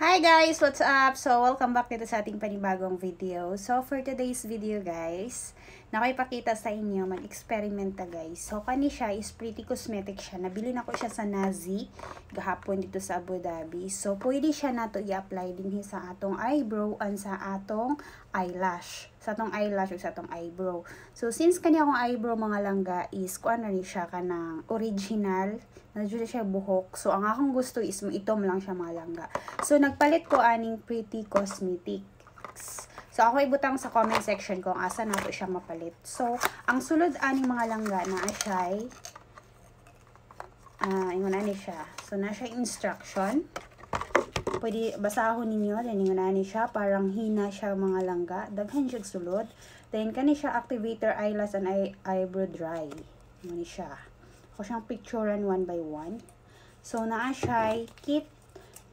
Hi guys! What's up? So, welcome back dito sa ating panibagong video. So, for today's video guys, nakipakita sa inyo, mag-experiment ta guys. So, kani siya is pretty cosmetic siya. Nabili na ko siya sa Nazi gahapon dito sa Abu Dhabi. So, pwede siya na to i-apply din sa atong eyebrow and sa atong eyelash. Sa atong eyelash o sa atong eyebrow. So, since kani akong eyebrow mga langga is, kuan na rin siya kanang original. Nandiyo siya buhok. So, ang akong gusto is itom lang siya mga langga. So, nagpalit ko aning Pretty Cosmetics. So, ako ibutang sa comment section kung asa na to siya mapalit. So, ang sulod aning mga langga na siya ingon ani siya. So, na siya instruction. Pwede basahon ninyo. Then, ingon ani siya. Parang hina siya mga langga. Daghan siya sulod. Then, kani siya activator eyelash and eyebrow dry. Ingon siya. Ako siyang picturean one by one. So, naa siya kit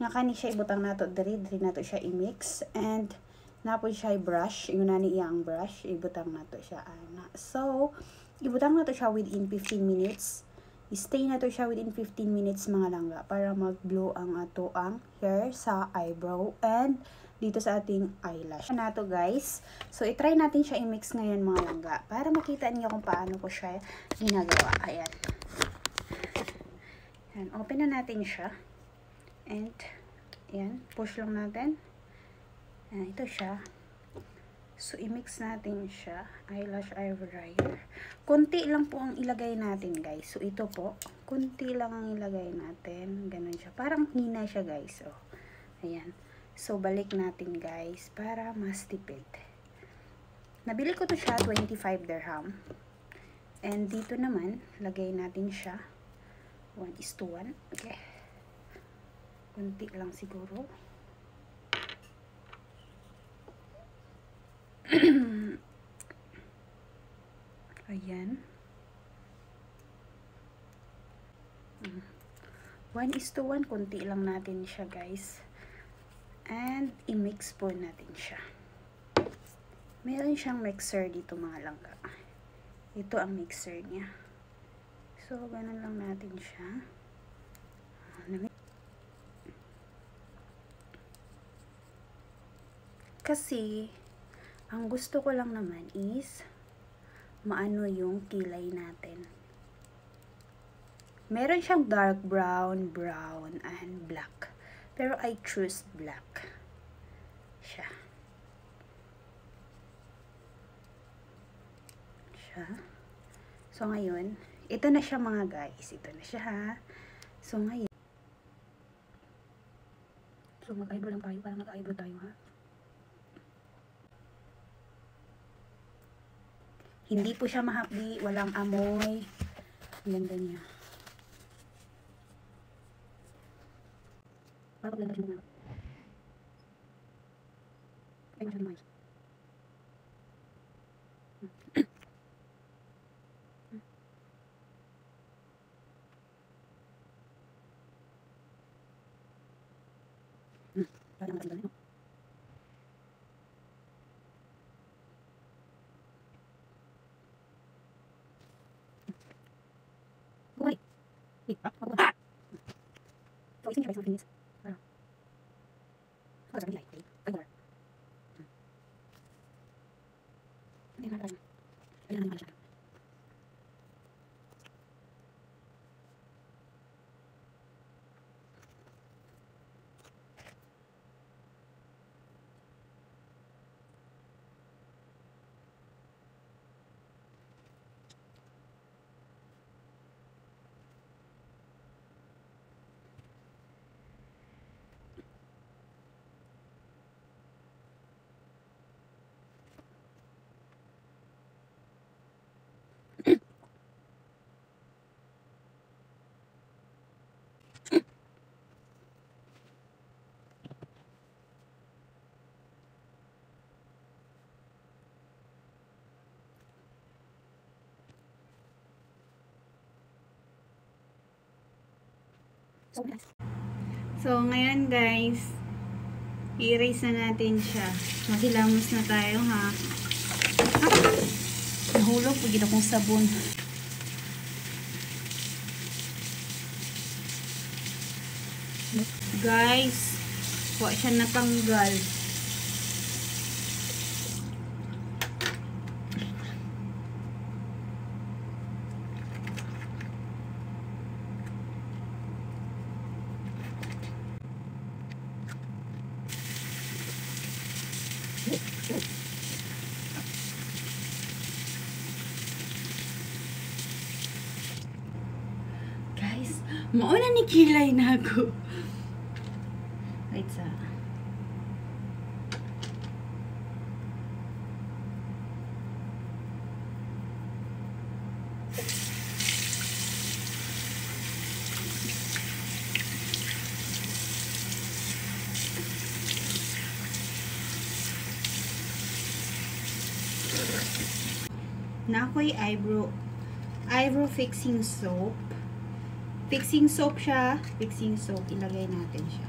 nga kani siya ibutang nato diri nato siya i-mix and napo siya brush ingon ni iyang brush ibutang nato siya ana. So, ibutang nato siya within 15 minutes. I-stay nato siya within 15 minutes mga langga para mag-blow ang ato ang hair sa eyebrow and dito sa ating eyelash. Nato guys. So, i-try natin siya i-mix ngayon mga langga para makita niyo kung paano ko siya ginagawa. Ayan. Ayan, open na natin siya. And, ayan, push lang natin. Ayan, ito siya. So, i-mix natin siya. Eyelash eyebrow dryer. Kunti lang po ang ilagay natin, guys. So, ito po. Kunti lang ang ilagay natin. Ganun siya. Parang hina siya, guys. Oh. Ayan. So, balik natin, guys, para mas tipid. Nabili ko to siya, 25 dirham. And, dito naman, lagay natin siya. 1:1. Okay. Kunti lang siguro. Ayan. 1:1. Kunti lang natin siya guys. And i-mix po natin siya. Meron siyang mixer dito mga langga. Ito ang mixer niya. So, ganun lang natin siya. Kasi, ang gusto ko lang naman is maano yung kilay natin. Meron siyang dark brown, brown, and black. Pero I choose black. Siya. So, ngayon, ito na siya mga guys. Ito na siya ha. So, ngayon. So, mag-eyebrow lang tayo. Parang nag-eyebrow tayo ha. Hindi po siya mahapdi, walang amoy. Ang ganda niya. Parang ganda siya naman. Ay, masyado mais. Parang ganda niya. Buhay. Mabuhay. So, isin niya guys, makinis. Parang. So, sabi nila, okay. $5. Hindi na tayo. Ayun na naman siya. So, ngayon guys, i-erase na natin siya. Maghilamos na tayo ha. Nahulog, pagin akong sabon. Guys, Huwag siya natanggal. Guys, mauna ni kilay na ako. Wait sa. Na ako'y eyebrow fixing soap. Fixing soap siya. Fixing soap. Ilagay natin siya.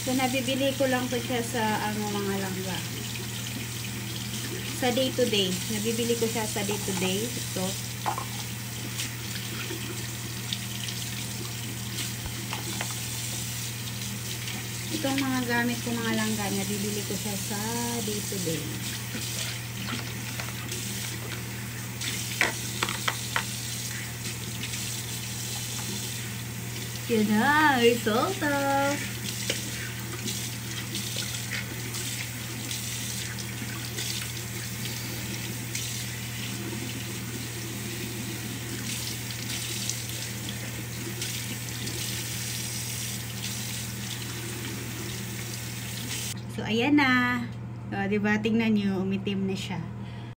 So, nabibili ko lang to siya sa mga langga. Sa day to day. Nabibili ko siya sa day to day. Ito. Itong mga gamit ko, mga langga, nabibili ko siya sa day to day. Yun na, resulta! So, ayan na. So, diba, tingnan nyo, umitim na siya.